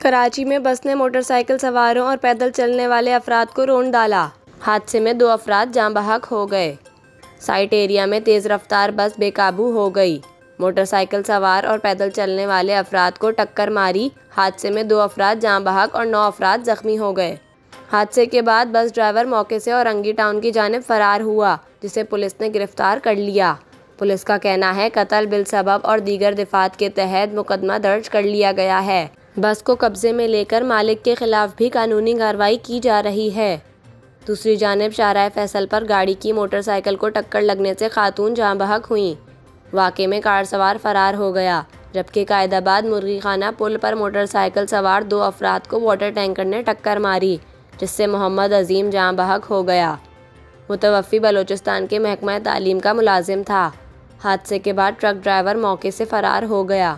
کراچی میں بس نے موٹر سائیکل سواروں اور پیدل چلنے والے افراد کو رون ڈالا۔ حادثے میں 2 افراد جاں بحق ہو گئے۔ سائٹ ایریا میں تیز رفتار بس بے قابو ہو گئی۔ موٹر سائیکل سوار اور پیدل چلنے والے افراد کو ٹکر ماری۔ حادثے میں 2 افراد جاں بحق اور 9 افراد زخمی ہو گئے۔ حادثے کے بعد بس ڈرائیور موقع سے اورنگی ٹاؤن کی جانب فرار ہوا، جسے پولیس نے گرفتار کر لیا۔ پولیس کا کہنا ہے قتل بالسبب اور دیگر دفعات کے تحت مقدمہ درج کر لیا گیا ہے۔ بس کو قبضے میں لے کر مالک کے خلاف بھی قانونی کارروائی کی جا رہی ہے۔ دوسری جانب شاہراہ فیصل پر گاڑی کی موٹر سائیکل کو ٹکر لگنے سے خاتون جاں بحق ہوئیں۔ واقعے میں کار سوار فرار ہو گیا، جبکہ قائد آباد مرغی خانہ پل پر موٹر سائیکل سوار 2 افراد کو واٹر ٹینکر نے ٹکر ماری، جس سے محمد عظیم جاں بحق ہو گیا۔ متوفی بلوچستان کے محکمہ تعلیم کا ملازم تھا۔ حادثے کے بعد ٹرک ڈرائیور موقع سے فرار ہو گیا۔